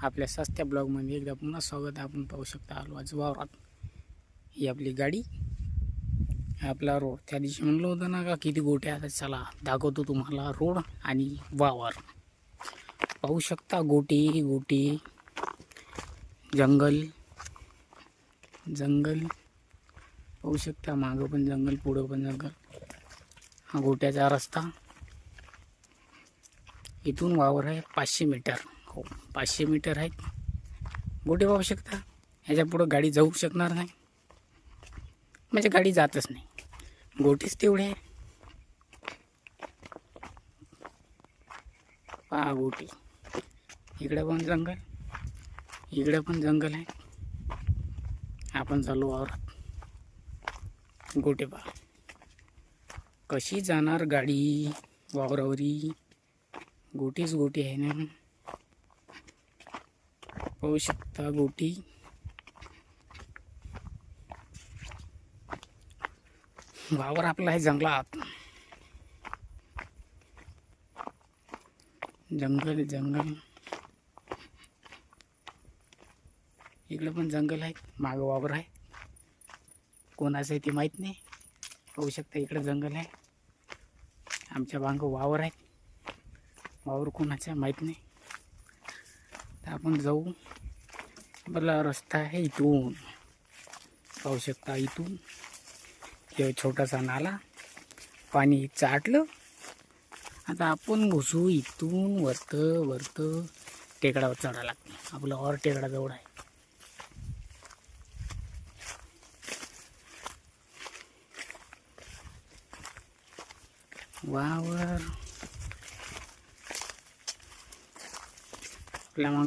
आपल्या सस्त्या ब्लॉगमध्ये एकदा पुन्हा स्वागत आहे. आपण पाहू शकता आलो आज वावरात. ही आपली गाडी, आपला रोड. त्या दिवशी म्हणलं होतं ना का किती गोटे आता, चला दाखवतो तुम्हाला रोड आणि वावर. पाहू शकता गोटी गोटी, जंगल जंगल पाहू शकता. मागं पण जंगल, पुढं पण जंगल. हा गोट्याचा रस्ता. इथून वावर आहे 500 मीटर. हो 500 मीटर आहेत गोटे पाहू शकता. ह्याच्या पुढं गाडी जाऊ शकणार नाही, म्हणजे गाडी जातच नाही. गोटीच तेवढे आहे. पहा गोटी. इकडे पण जंगल, इकडे पण जंगल आहे. आपण चालू वावरात. गोटे पहा कशी जाणार गाडी वावरावरी. गोटीच गोटी आहे ना, पाहू शकता गोटी. वावर आपला आहे जंगलात. जंगल जंगल, इकडे पण जंगल आहे. मागं वावर आहे, कोणाचं आहे ते माहीत नाही. पाहू शकता इकडे जंगल आहे, आमच्या मागं वावर आहे. वावर कोणाचं आहे माहीत नाही. तर आपण जाऊ. मला रस्ता आहे इथून, पाहू शकता. इथून हे छोटासा नाला, पाणी चाटलं. आता आपण घुसू इथून वरत वरत. टेकडावर चढायला लागते. आपलं और टेकडा जवळ आहे. वावर आपल्या